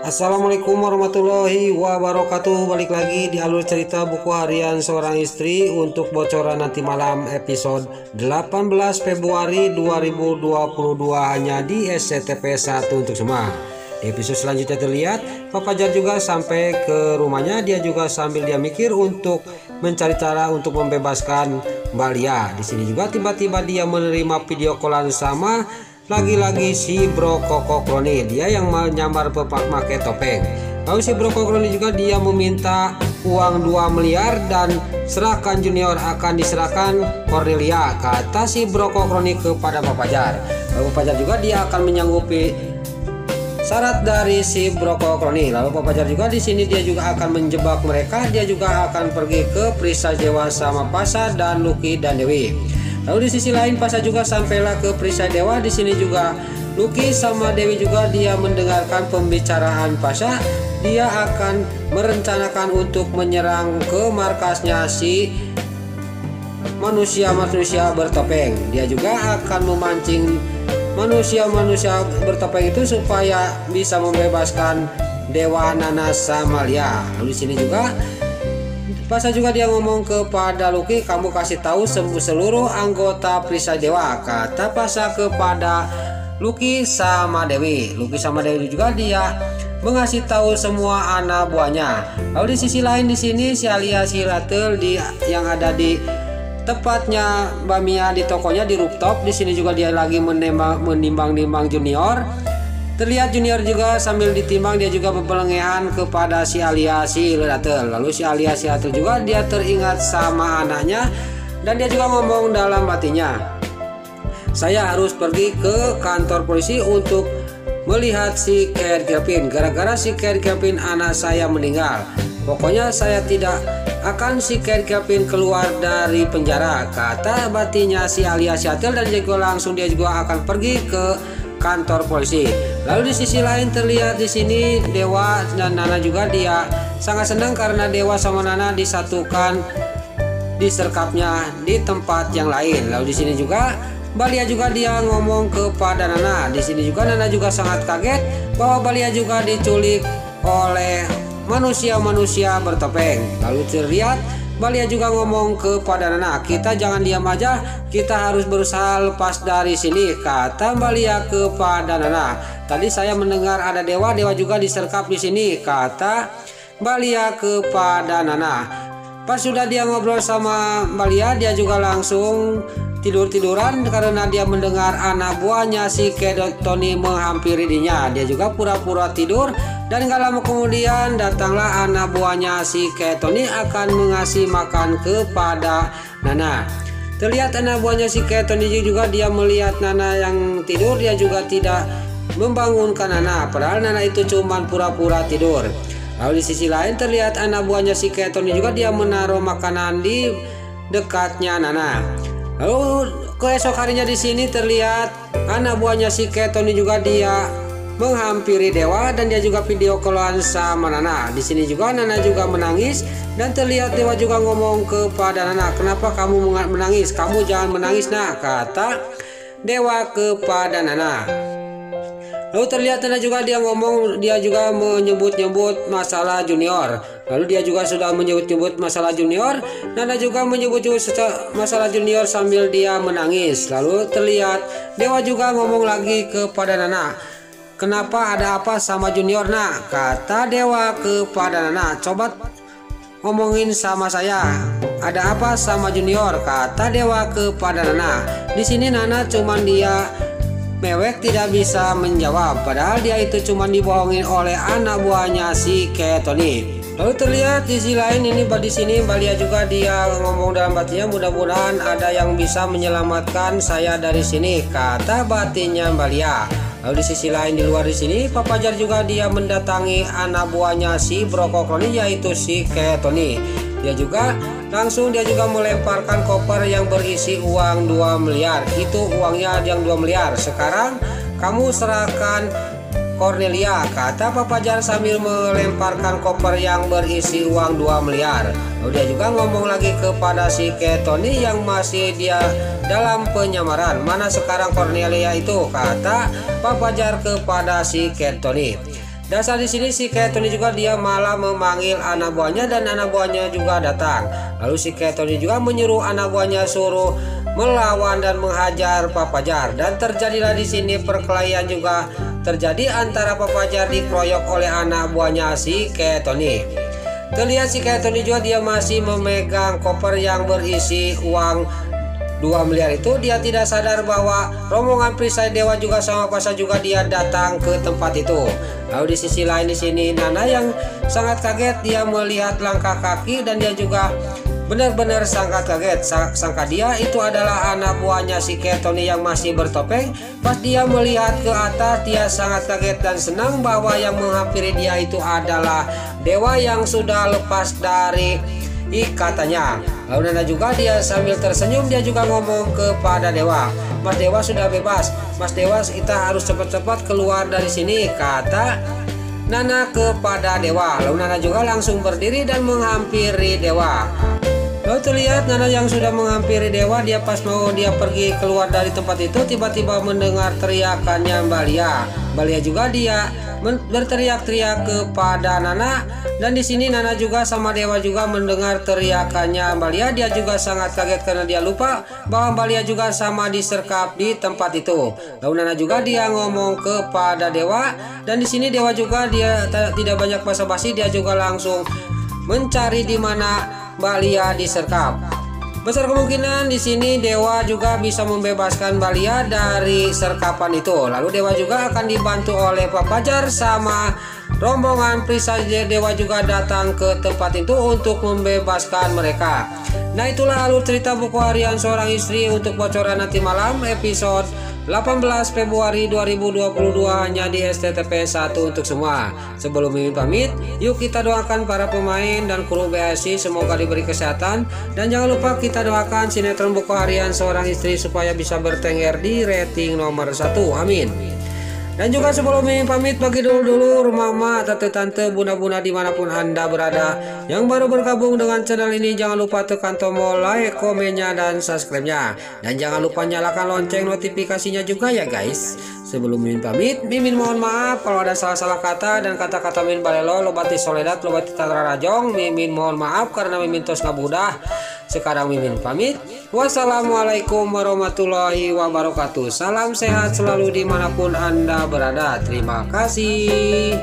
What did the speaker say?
Assalamualaikum warahmatullahi wabarakatuh. Balik lagi di alur cerita buku harian seorang istri untuk bocoran nanti malam episode 18 Februari 2022 hanya di SCTP 1 untuk semua. Di episode selanjutnya terlihat Pak Fajar juga sampai ke rumahnya. Dia juga sambil dia mikir untuk mencari cara untuk membebaskan Mbak Lia. Di sini juga tiba-tiba dia menerima video callan sama lagi-lagi si Bro Koko Kroni, dia yang menyamar pakai topeng. Lalu si Bro Koko Kroni juga dia meminta uang 2 miliar dan serahkan Junior akan diserahkan Cornelia, kata si Bro Koko Kroni kepada Pak Fajar. Lalu Pak Fajar juga dia akan menyanggupi syarat dari si Bro Koko Kroni. Lalu Pak Fajar juga di sini dia juga akan menjebak mereka. Dia juga akan pergi ke Prisa Dewa sama Pasha dan Lucky dan Dewi. Lalu di sisi lain Pasha juga sampailah ke Prisa Dewa. Di sini juga Lucky sama Dewi juga dia mendengarkan pembicaraan Pasha. Dia akan merencanakan untuk menyerang ke markasnya si manusia-manusia bertopeng. Dia juga akan memancing manusia-manusia bertopeng itu supaya bisa membebaskan Dewa, Nana sama Lia. Lalu di sini juga Pasha juga dia ngomong kepada Lucky, kamu kasih tahu seluruh anggota Prisa Dewa, kata Pasha kepada Lucky sama Dewi. Lucky sama Dewi juga dia mengasih tahu semua anak buahnya. Lalu di sisi lain di sini si Alia si Ratel yang ada di tepatnya Mbak Mia di tokonya di rooftop. Di sini juga dia lagi menimbang-nimbang Junior. Terlihat Junior juga sambil ditimbang dia juga berpelengahan kepada si Alia si Ratel. Lalu si Alia si Ratel juga dia teringat sama anaknya dan dia juga ngomong dalam hatinya, saya harus pergi ke kantor polisi untuk melihat si Ker Kevin. Gara-gara si Ker Kevin anak saya meninggal. Pokoknya saya tidak akan si Ker Kevin keluar dari penjara, kata batinnya si Alia si Ratel. Dan juga langsung dia juga akan pergi ke kantor polisi. Lalu di sisi lain terlihat di sini Dewa dan Nana juga dia sangat senang karena Dewa sama Nana disatukan diserkapnya di tempat yang lain. Lalu di sini juga Balia juga dia ngomong kepada Nana. Di sini juga Nana juga sangat kaget bahwa Balia juga diculik oleh manusia-manusia bertopeng. Lalu terlihat Balia juga ngomong kepada Nana, kita jangan diam aja, kita harus berusaha lepas dari sini, kata Balia kepada Nana. Tadi saya mendengar ada Dewa juga diserkap di sini, kata Balia kepada Nana. Pas sudah dia ngobrol sama Balia, dia juga langsung tidur-tiduran karena dia mendengar anak buahnya si Tony menghampiri dirinya. Dia juga pura-pura tidur dan gak lama kemudian datanglah anak buahnya si Tony akan mengasih makan kepada Nana. Terlihat anak buahnya si Tony juga dia melihat Nana yang tidur, dia juga tidak membangunkan Nana, padahal Nana itu cuma pura-pura tidur. Lalu di sisi lain terlihat anak buahnya si Tony juga dia menaruh makanan di dekatnya Nana. Lalu keesok harinya di sini terlihat anak buahnya si Tony juga dia menghampiri Dewa dan dia juga video callan sama Nana. Di sini juga Nana juga menangis dan terlihat Dewa juga ngomong kepada Nana, kenapa kamu menangis? Kamu jangan menangis nak, kata Dewa kepada Nana. Lalu terlihat Nana juga dia ngomong, dia juga menyebut-nyebut masalah Junior. Lalu dia juga sudah menyebut-nyebut masalah Junior. Nana juga menyebut-nyebut masalah Junior sambil dia menangis. Lalu terlihat Dewa juga ngomong lagi kepada Nana, kenapa, ada apa sama Junior nak? Kata Dewa kepada Nana, coba ngomongin sama saya, ada apa sama Junior? Kata Dewa kepada Nana. Di sini Nana cuman dia mewek tidak bisa menjawab, padahal dia itu cuma dibohongin oleh anak buahnya si Tony. Lalu terlihat di sisi lain ini di sini Balia juga dia ngomong dalam batinnya, mudah-mudahan ada yang bisa menyelamatkan saya dari sini, kata batinnya Balia. Lalu di sisi lain di luar di sini Pak Fajar juga dia mendatangi anak buahnya si Bro Koko Kroni yaitu si Tony. Dia juga langsung dia juga melemparkan koper yang berisi uang 2 miliar. Itu uangnya yang 2 miliar. Sekarang kamu serahkan Cornelia, kata Pak Fajar sambil melemparkan koper yang berisi uang 2 miliar. Lalu dia juga ngomong lagi kepada si Tony yang masih dia dalam penyamaran, mana sekarang Cornelia itu, kata Pak Fajar kepada si Tony. Dasar di sini si Ketoni juga dia malah memanggil anak buahnya dan anak buahnya juga datang. Lalu si Ketoni juga menyuruh anak buahnya suruh melawan dan menghajar Pak Fajar, dan terjadilah di sini perkelahian juga terjadi antara Pak Fajar dikeroyok oleh anak buahnya si Ketoni. Terlihat si Ketoni juga dia masih memegang koper yang berisi uang 2 miliar itu. Dia tidak sadar bahwa rombongan perisai dewa juga sama Pasha juga dia datang ke tempat itu. Lalu di sisi lain di sini Nana yang sangat kaget, dia melihat langkah kaki dan dia juga benar-benar sangat kaget. Sangka dia itu adalah anak buahnya si Ketoni yang masih bertopeng. Pas dia melihat ke atas, dia sangat kaget dan senang bahwa yang menghampiri dia itu adalah dewa yang sudah lepas dari ikatannya. Lalu Nana juga dia sambil tersenyum dia juga ngomong kepada dewa, "Mas Dewa sudah bebas. Mas Dewa, kita harus cepat-cepat keluar dari sini," kata Nana kepada dewa. Lalu Nana juga langsung berdiri dan menghampiri dewa. Lalu terlihat Nana yang sudah menghampiri dewa, dia pas mau dia pergi keluar dari tempat itu tiba-tiba mendengar teriakannya Mbak Lia. Mbak Lia juga dia berteriak-teriak kepada Nana, dan di sini Nana juga sama dewa juga mendengar teriakannya Mbak Lia. Dia juga sangat kaget karena dia lupa bahwa Mbak Lia juga sama disergap di tempat itu. Lalu Nana juga dia ngomong kepada dewa, dan di sini dewa juga dia tidak banyak basa-basi, dia juga langsung mencari di mana Mbak Lia disergap. Besar kemungkinan di sini dewa juga bisa membebaskan Mbak Lia dari serkapan itu. Lalu dewa juga akan dibantu oleh Pak Fajar sama rombongan perisai dewa juga datang ke tempat itu untuk membebaskan mereka. Nah, itulah alur cerita buku harian seorang istri untuk bocoran nanti malam episode 18 Februari 2022 hanya di STTP 1 untuk semua. Sebelum Mimin pamit, yuk kita doakan para pemain dan kru BSI semoga diberi kesehatan, dan jangan lupa kita doakan sinetron buku harian seorang istri supaya bisa bertengger di rating nomor 1. Amin. Dan juga sebelum Mimin pamit, bagi dulu mama, tante-tante, bunda-bunda dimanapun Anda berada yang baru bergabung dengan channel ini, jangan lupa tekan tombol like, komennya, dan subscribe-nya. Dan jangan lupa nyalakan lonceng notifikasinya juga ya guys. Sebelum Mimin pamit, Mimin mohon maaf kalau ada salah-salah kata dan kata-kata Mimin balelo, lobati soledat, lobati tatrarajong. Mimin mohon maaf karena Mimin tos ngabudah. Sekarang Mimin pamit. Wassalamualaikum warahmatullahi wabarakatuh. Salam sehat selalu dimanapun Anda berada. Terima kasih.